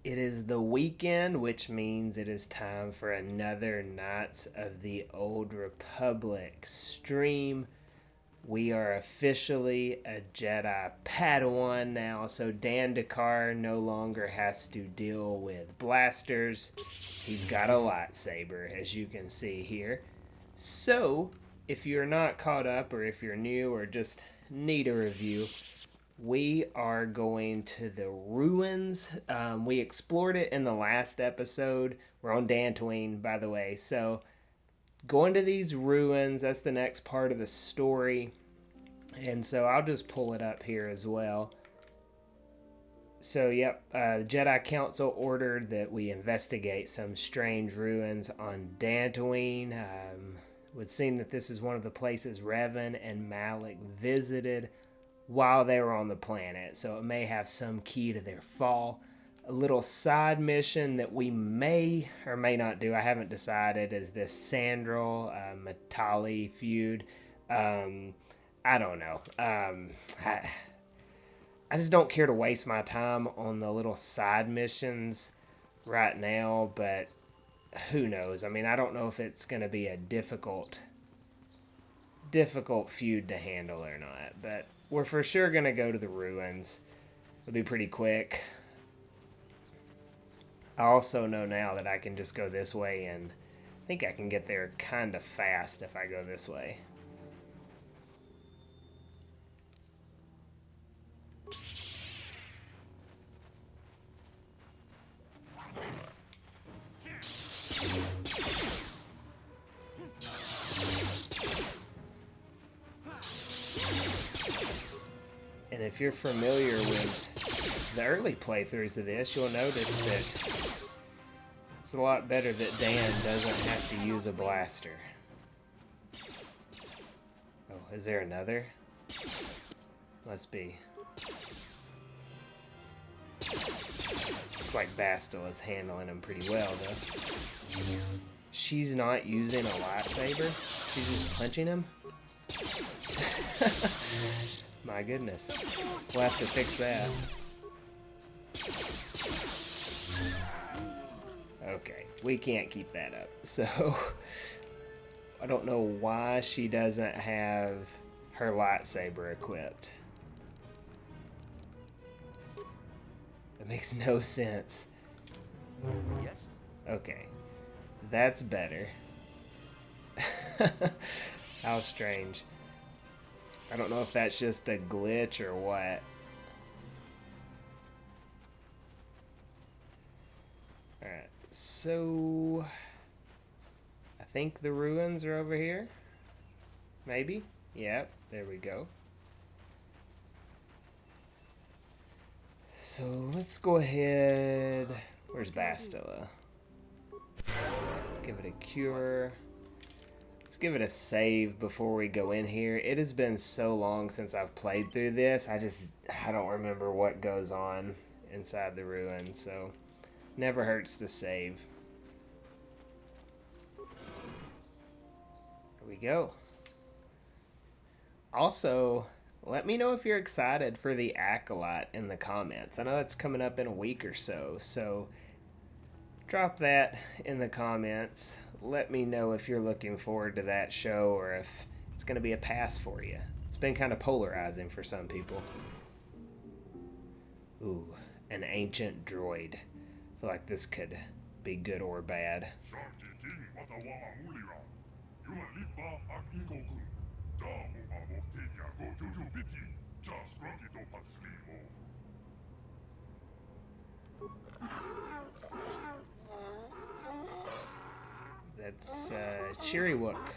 It is the weekend, which means it is time for another Knights of the Old Republic stream. We are officially a Jedi Padawan now, so Dandakar no longer has to deal with blasters. He's got a lightsaber, as you can see here. So, if you're not caught up, or if you're new, or just need a review, we are going to the ruins. We explored it in the last episode. We're on Dantooine, by the way. So, going to these ruins, that's the next part of the story. And so, I'll just pull it up here as well. So, yep, the Jedi Council ordered that we investigate some strange ruins on Dantooine. It would seem that this is one of the places Revan and Malik visited while they were on the planet, so it may have some key to their fall. A little side mission that we may or may not do, I haven't decided, is this Sandral Matali feud. I don't know. I just don't care to waste my time on the little side missions right now, but who knows? I mean, I don't know if it's going to be a difficult feud to handle or not, but we're for sure going to go to the ruins. It'll be pretty quick. I also know now that I can just go this way, and I think I can get there kind of fast if I go this way. And if you're familiar with the early playthroughs of this, you'll notice that it's a lot better that Dan doesn't have to use a blaster. Oh, is there another? Must be. Looks like Bastila is handling him pretty well, though. She's not using a lightsaber? She's just punching him? My goodness. We'll have to fix that. Okay, we can't keep that up. So, I don't know why she doesn't have her lightsaber equipped. That makes no sense. Yes? Okay, that's better. How strange. I don't know if that's just a glitch or what. Alright, so I think the ruins are over here. Maybe? Yep, there we go. So let's go ahead. Where's Bastila? Give it a cure. Let's give it a save before we go in here. It has been so long since I've played through this. I don't remember what goes on inside the ruins, so never hurts to save. Here we go. Also, let me know if you're excited for the Acolyte in the comments. I know that's coming up in a week or so, so drop that in the comments. Let me know if you're looking forward to that show or if it's going to be a pass for you. It's been kind of polarizing for some people. Ooh, an ancient droid. I feel like this could be good or bad. That's Chiriwook.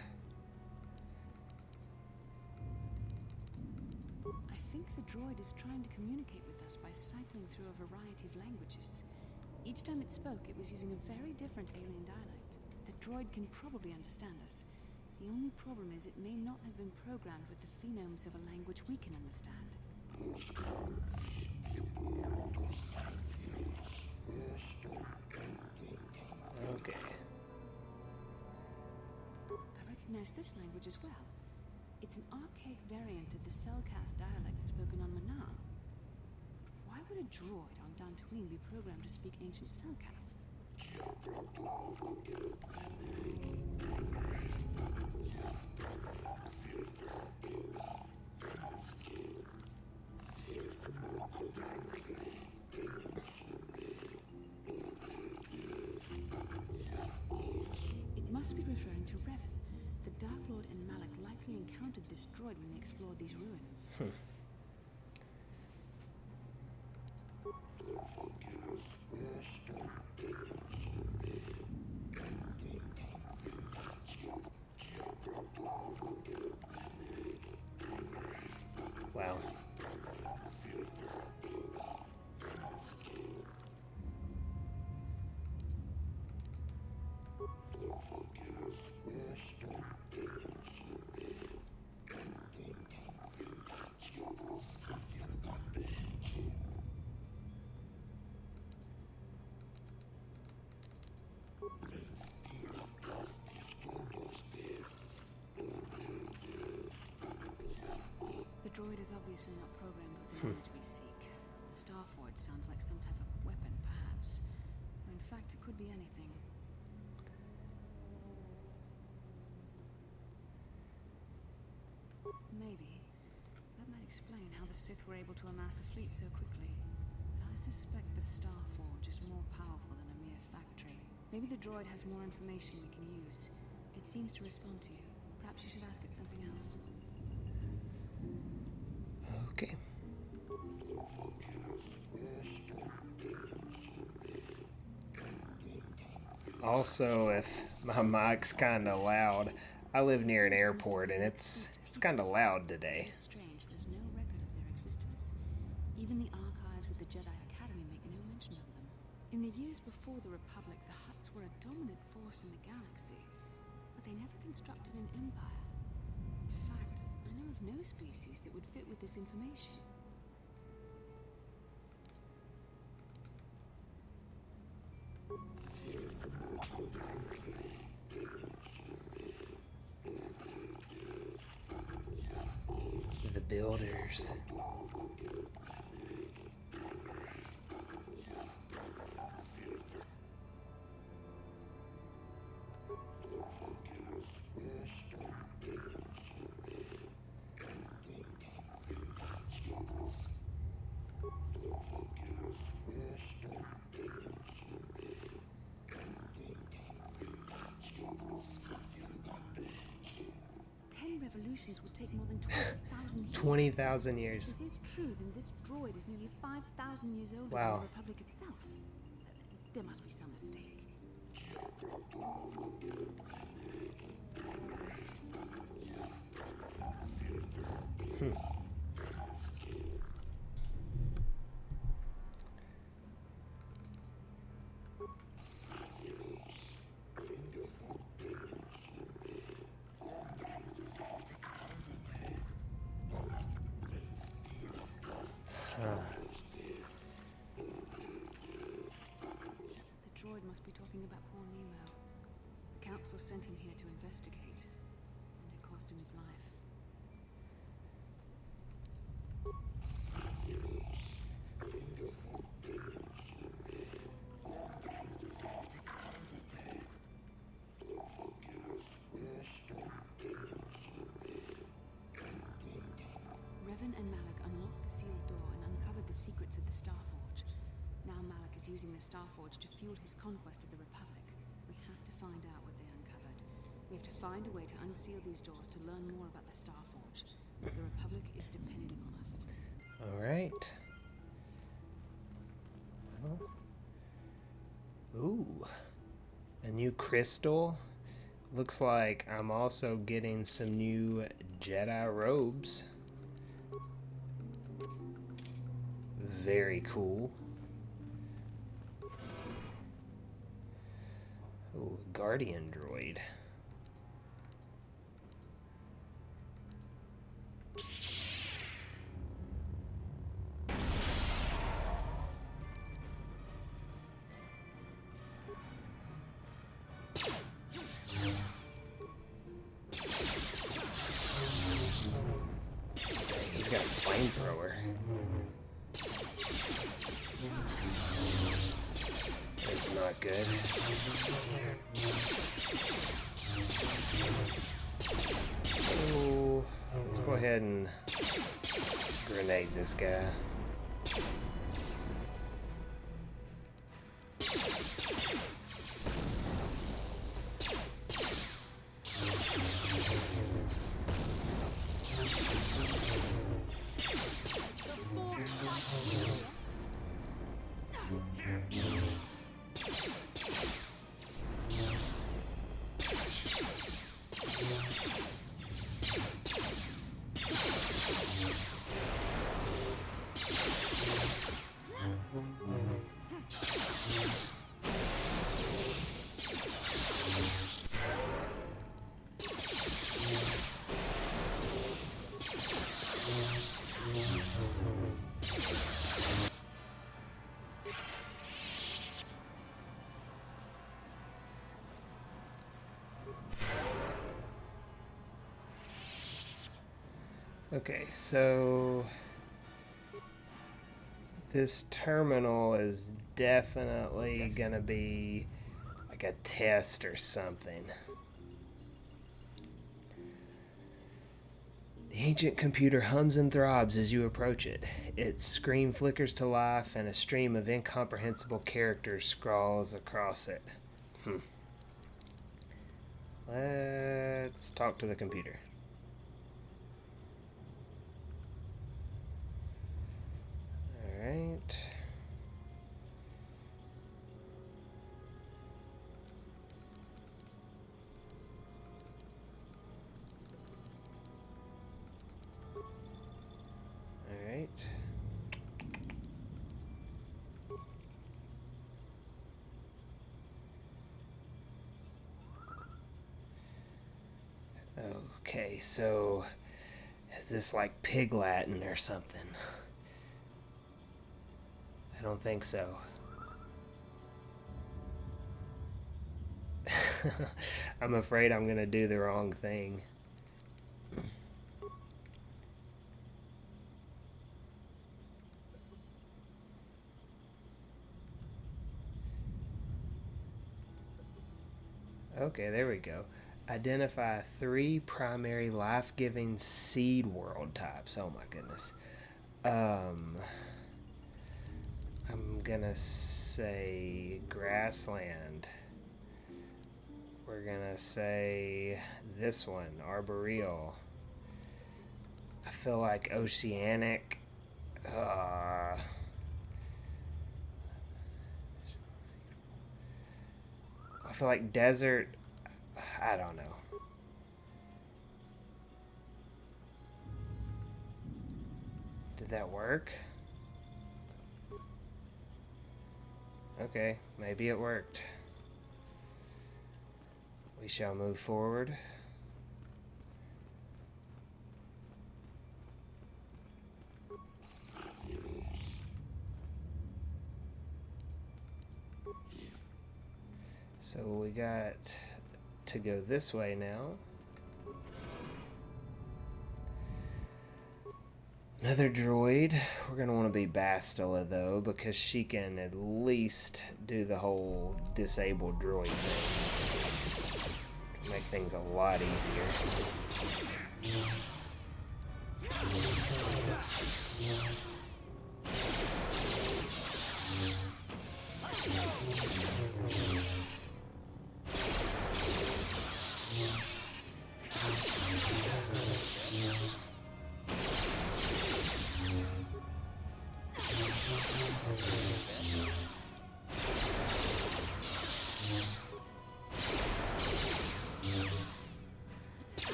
I think the droid is trying to communicate with us by cycling through a variety of languages. Each time it spoke, it was using a very different alien dialect. The droid can probably understand us. The only problem is it may not have been programmed with the phonemes of a language we can understand. Okay. I recognize this language as well. It's an archaic variant of the Selkath dialect spoken on Manar. Why would a droid on Dantooine be programmed to speak ancient Selkath? It must be referring to Revan. The Dark Lord and Malak likely encountered this droid when they explored these ruins. Wow. The droid is obviously not programmed with the knowledge we seek. The Starforge sounds like some type of weapon, perhaps. Or in fact, it could be anything. Maybe. That might explain how the Sith were able to amass a fleet so quickly. I suspect the Starforge is more powerful than a mere factory. Maybe the droid has more information we can use. It seems to respond to you. Perhaps you should ask it something else. Okay. Also, if my mic's kind of loud, I live near an airport and it's kind of loud today. It's strange, there's no record of their existence. Even the archives of the Jedi Academy make no mention of them. In the years before the Republic, the Hutts were a dominant force in the galaxy, but they never constructed an empire. In fact, I know of no species that would fit with this information. The builders. Revolutions would take more than 20,000 years. 20,000 years. If this is true, then this droid is nearly 5,000 years older Wow. than the Republic itself. There must be some mistake. The droid must be talking about poor Nemo. The council sent him here to investigate, and it cost him his life. Revan and Malak unlocked the sealed door and uncovered the secrets of the Starforge. Now Malak is using the Starforge to fuel his conquest of the Republic. We have to find out what they uncovered. We have to find a way to unseal these doors to learn more about the Starforge. The Republic is depending on us. All right. Well. Ooh. A new crystal. Looks like I'm also getting some new Jedi robes. Very cool. Ooh, Guardian droid. He's got a flamethrower. not good. So let's go ahead and grenade this guy. Okay, so this terminal is definitely gonna be like a test or something. The ancient computer hums and throbs as you approach it. Its screen flickers to life and a stream of incomprehensible characters scrawls across it. Let's talk to the computer. Alright. Alright. Okay, so is this like Pig Latin or something? I don't think so. I'm afraid I'm gonna do the wrong thing. Okay, there we go. Identify 3 primary life-giving seed world types. Oh my goodness. I'm gonna say grassland. We're gonna say this one, arboreal. I feel like oceanic. I feel like desert. I don't know. Did that work? Okay, maybe it worked. We shall move forward. So we got to go this way now. Another droid. We're going to want to be Bastila, though, because she can at least do the whole disabled droid thing. Make things a lot easier.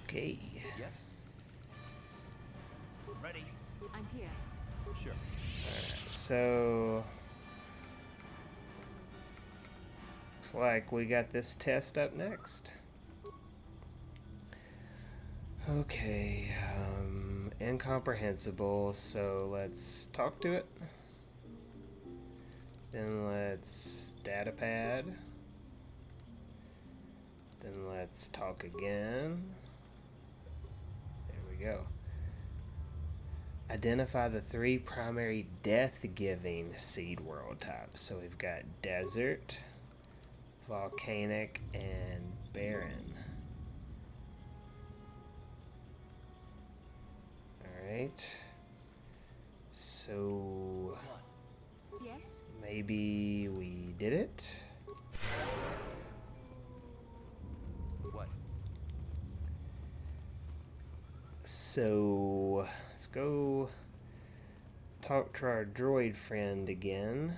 Okay. Yes? Ready? I'm here. Sure. Alright, so looks like we got this test up next. Okay, incomprehensible, so let's talk to it. Then let's datapad. Then let's talk again. There we go. Identify the 3 primary death-giving seed world types. So we've got desert, volcanic, and barren. Alright. So Yes? maybe we did it? What? So let's go talk to our droid friend again.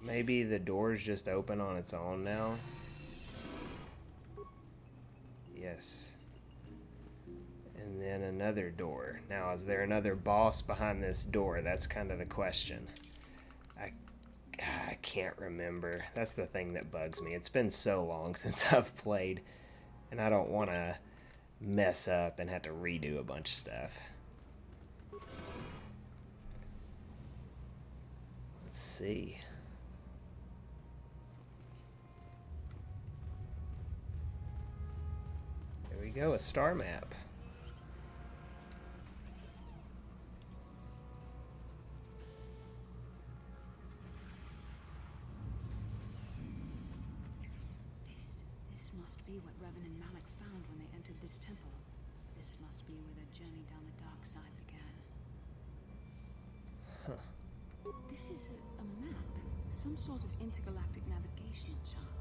Maybe the door's just open on its own now. Yes. And then another door. Now, is there another boss behind this door? That's kind of the question. I can't remember. That's the thing that bugs me. It's been so long since I've played, and I don't want to mess up and have to redo a bunch of stuff. Let's see. There we go, a star map. This must be what Revan and Malik found when they entered this temple. This must be where their journey down the dark side began. Huh. This is a map, some sort of intergalactic navigational chart.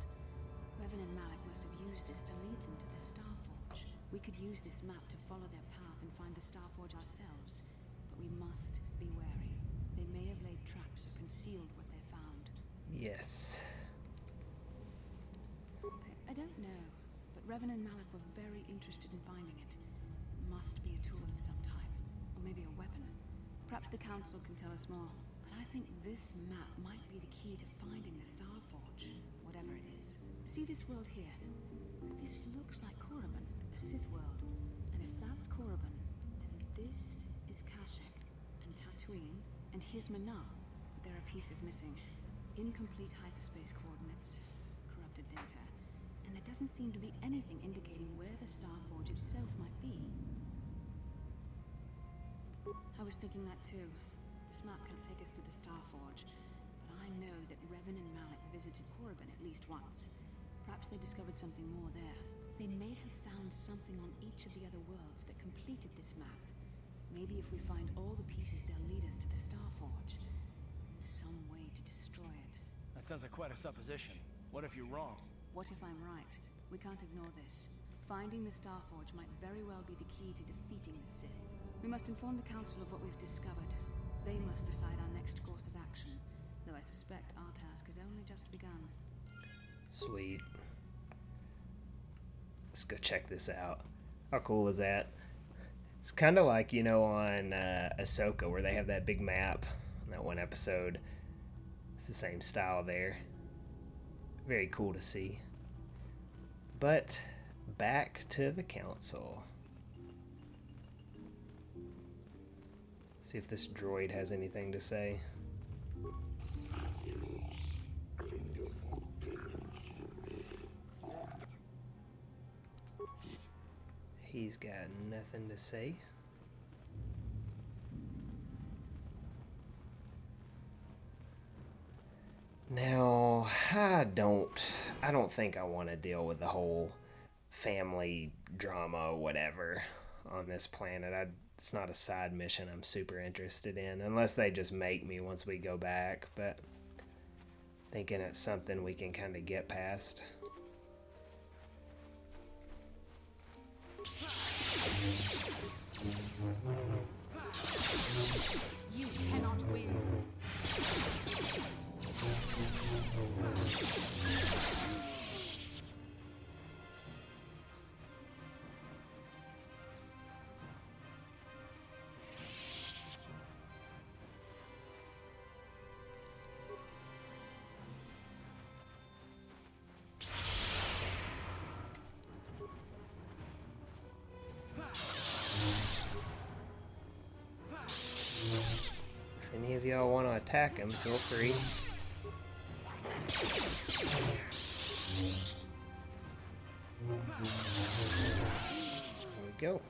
Revan and Malik must have used this to lead them to the Starforge. We could use this map to follow their path and find the Starforge ourselves, but we must be wary. They may have laid traps or concealed what they found. Yes. I don't know, but Revan and Malik were very interested in finding it. Must be a tool of some type, or maybe a weapon. Perhaps the Council can tell us more, but I think this map might be the key to finding the Starforge, whatever it is. See this world here? This looks like Korriban, a Sith world. And if that's Korriban, then this is Kashyyyk, and Tatooine, and here's Manar. But there are pieces missing. Incomplete hyperspace coordinates, corrupted data. And there doesn't seem to be anything indicating where the Starforge itself might be. I was thinking that too. This map can't take us to the Starforge, but I know that Revan and Malik visited Korriban at least once. Perhaps they discovered something more there. They may have found something on each of the other worlds that completed this map. Maybe if we find all the pieces, they'll lead us to the Starforge. And some way to destroy it. That sounds like quite a supposition. What if you're wrong? What if I'm right? We can't ignore this. Finding the Starforge might very well be the key to defeating the Sith. We must inform the Council of what we've discovered. They must decide our next course of action, though I suspect our task has only just begun. Sweet. Let's go check this out. How cool is that? It's kind of like, you know, on Ahsoka, where they have that big map in that one episode. It's the same style there. Very cool to see. But back to the Council. See if this droid has anything to say. He's got nothing to say. Now, I don't think I want to deal with the whole family drama or whatever on this planet. It's not a side mission I'm super interested in, unless they just make me once we go back, but thinking it's something we can kind of get past. You cannot win. attack him, feel free. There we go.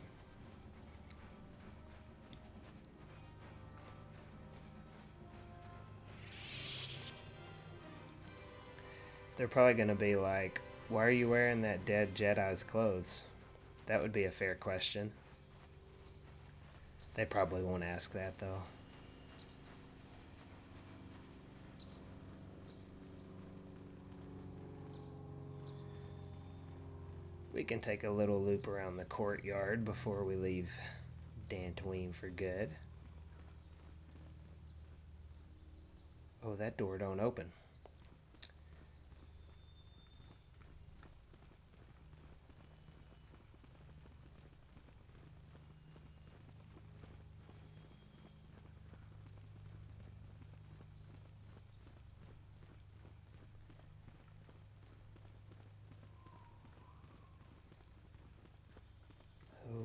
They're probably going to be like, why are you wearing that dead Jedi's clothes? That would be a fair question. They probably won't ask that, though. We can take a little loop around the courtyard before we leave Dantooine for good. Oh, that door don't open.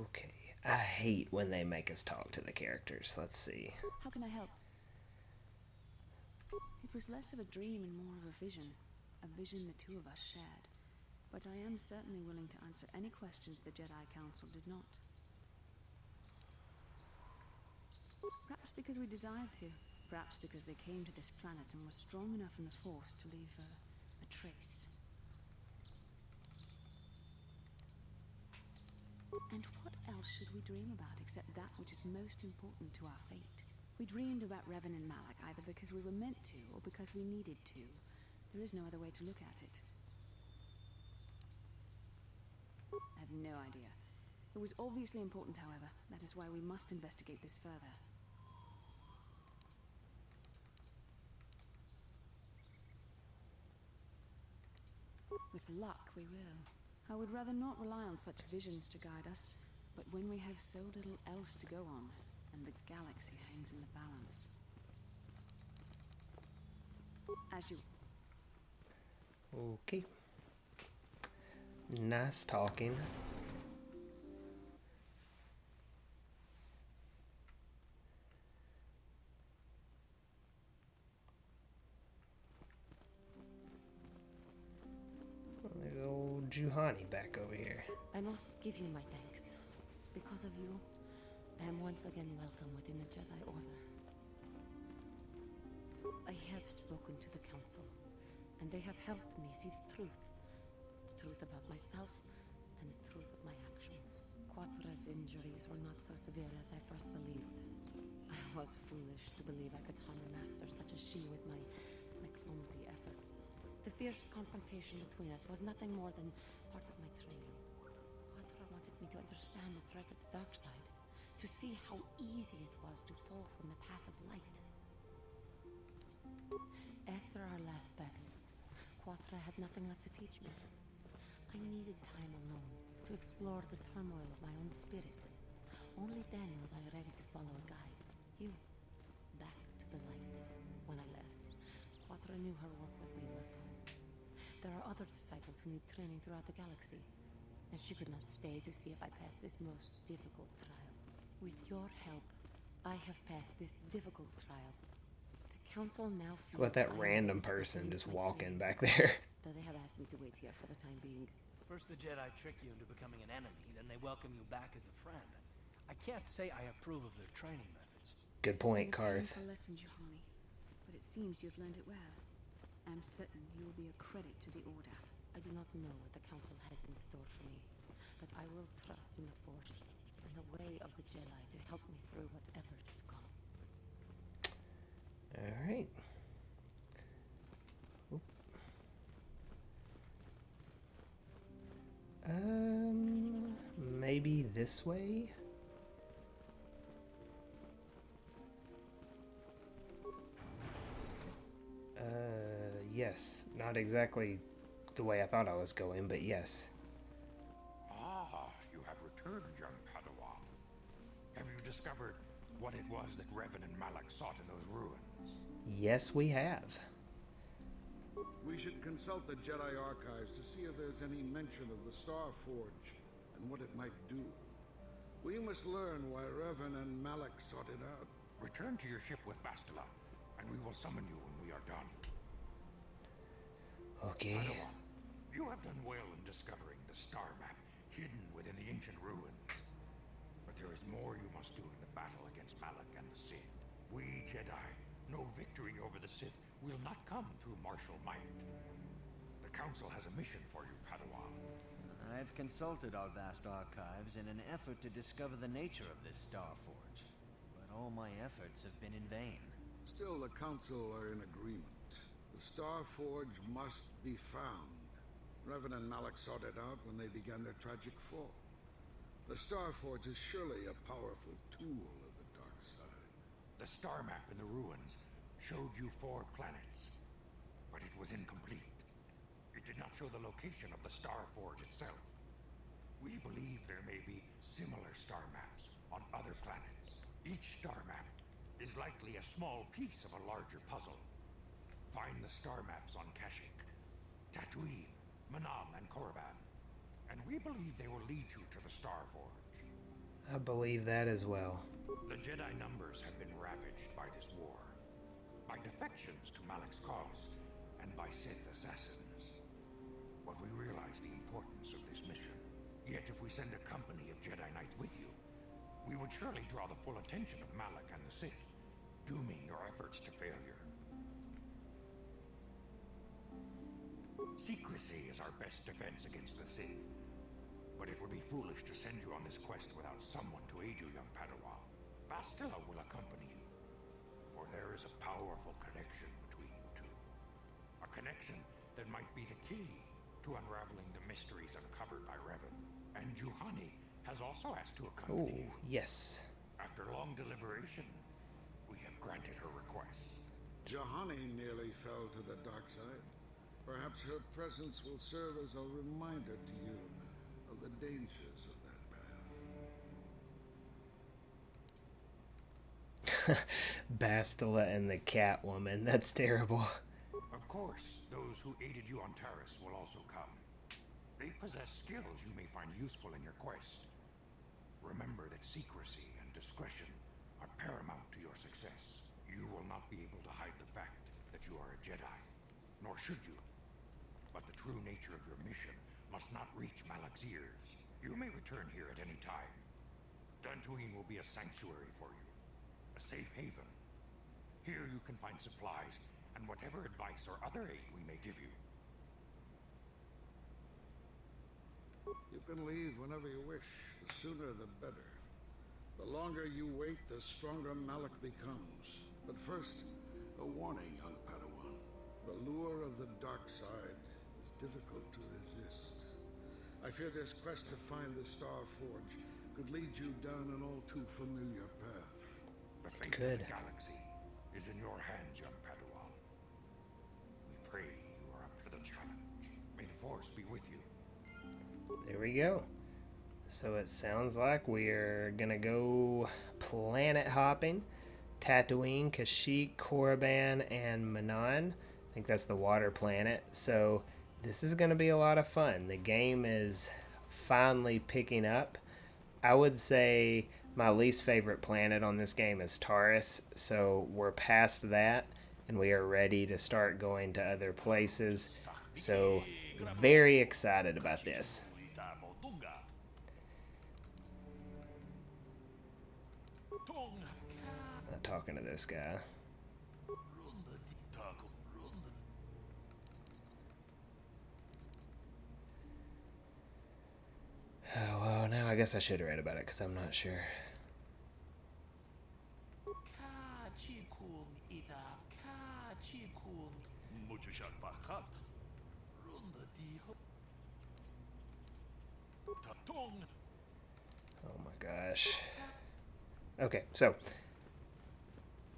Okay. I hate when they make us talk to the characters. Let's see. How can I help? It was less of a dream and more of a vision the two of us shared. But I am certainly willing to answer any questions the Jedi Council did not. Perhaps because we desired to. Perhaps because they came to this planet and were strong enough in the Force to leave a trace. And what else should we dream about except that which is most important to our fate? We dreamed about Revan and Malak either because we were meant to or because we needed to. There is no other way to look at it. I have no idea. It was obviously important, however. That is why we must investigate this further. With luck, we will. I would rather not rely on such visions to guide us, but when we have so little else to go on, and the galaxy hangs in the balance. As you... Okay. Nice talking. There's old Juhani back over here. I must give you my thanks. Because of you, I am once again welcome within the Jedi Order. I have spoken to the Council, and they have helped me see the truth. The truth about myself, and the truth of my actions. Quatra's injuries were not so severe as I first believed. I was foolish to believe I could harm a master such as she with my clumsy efforts. The fierce confrontation between us was nothing more than part of my training. Quatra wanted me to understand the threat of the dark side, to see how easy it was to fall from the path of light. After our last battle, Quatra had nothing left to teach me. I needed time alone to explore the turmoil of my own spirit. Only then was I ready to follow a guide. You. Back to the light. When I left, Quatra knew her work with me was done. There are other disciples who need training throughout the galaxy, and she could not stay to see if I passed this most difficult trial. With your help, I have passed this difficult trial. The Council now feels What, that I am random ready to person continue just my walking training. back there? Though they have asked me to wait here for the time being. First the Jedi trick you into becoming an enemy, then they welcome you back as a friend. I can't say I approve of their training methods. Good point, This is a Karth. painful lesson, Juhani, but it seems you've learned it well. I'm certain you will be a credit to the Order. I do not know what the Council has in store for me, but I will trust in the Force and the way of the Jedi to help me through whatever is to come. All right. Maybe this way? Yes. Not exactly the way I thought I was going, but yes. Ah, you have returned, young Padawan. Have you discovered what it was that Revan and Malak sought in those ruins? Yes, we have. We should consult the Jedi archives to see if there's any mention of the Star Forge and what it might do. We must learn why Revan and Malak sought it out. Return to your ship with Bastila and we will summon you when we are done. Okay. Padawan, you have done well in discovering the star map hidden within the ancient ruins. But there is more you must do in the battle against Malak and the Sith. We Jedi know victory over the Sith will not come through martial might. The Council has a mission for you, Padawan. I've consulted our vast archives in an effort to discover the nature of this Star Forge, but all my efforts have been in vain. Still, the Council are in agreement. The Star Forge must be found. Revan and Malak sought it out when they began their tragic fall. The Star Forge is surely a powerful tool of the dark side. The star map in the ruins showed you 4 planets, but it was incomplete. It did not show the location of the Star Forge itself. We believe there may be similar star maps on other planets. Each star map is likely a small piece of a larger puzzle. Find the star maps on Kashyyyk, Dantooine, Manam, and Korriban, and we believe they will lead you to the Star Forge. I believe that as well. The Jedi numbers have been ravaged by this war, by defections to Malak's cause, and by Sith assassins. But we realize the importance of this mission. Yet if we send a company of Jedi Knights with you, we would surely draw the full attention of Malak and the Sith, dooming your efforts to failure. Secrecy is our best defense against the Sith. But it would be foolish to send you on this quest without someone to aid you, young Padawan. Bastila will accompany you, for there is a powerful connection between you two. A connection that might be the key to unraveling the mysteries uncovered by Revan. And Juhani has also asked to accompany you. Yes. After long deliberation, we have granted her request. Juhani nearly fell to the dark side. Perhaps her presence will serve as a reminder to you of the dangers of that path. Bastila and the Catwoman. That's terrible. Of course, those who aided you on Taris will also come. They possess skills you may find useful in your quest. Remember that secrecy and discretion are paramount to your success. You will not be able to hide the fact that you are a Jedi, nor should you. But the true nature of your mission must not reach Malak's ears. You may return here at any time. Dantooine will be a sanctuary for you, a safe haven. Here you can find supplies and whatever advice or other aid we may give you. You can leave whenever you wish. The sooner the better. The longer you wait, the stronger Malak becomes. But first, a warning, young Padawan. The lure of the dark side is difficult to resist. I fear this quest to find the Star Forge could lead you down an all too familiar path. The fate of the galaxy is in your hands, young Padawan. We pray you are up to the challenge. May the Force be with you. There we go. So it sounds like we're gonna go planet hopping. Tatooine, Kashyyyk, Korriban, and Manam. I think that's the water planet. So this is gonna be a lot of fun. The game is finally picking up. I would say my least favorite planet on this game is Taris. So we're past that, and we are ready to start going to other places. So very excited about this. Not talking to this guy. Oh, well, now I guess I should have read about it because I'm not sure. Oh my gosh. Okay, so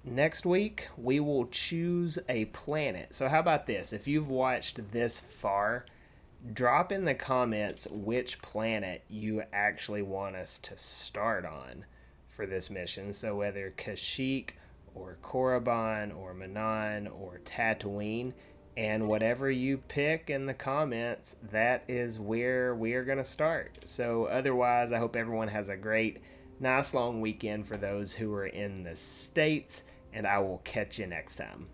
next week we will choose a planet. So how about this? If you've watched this far, drop in the comments which planet you actually want us to start on for this mission. So whether Kashyyyk or Korriban or Manam or Tatooine, and whatever you pick in the comments, that is where we are going to start. So otherwise, I hope everyone has a great, nice long weekend for those who are in the States, and I will catch you next time.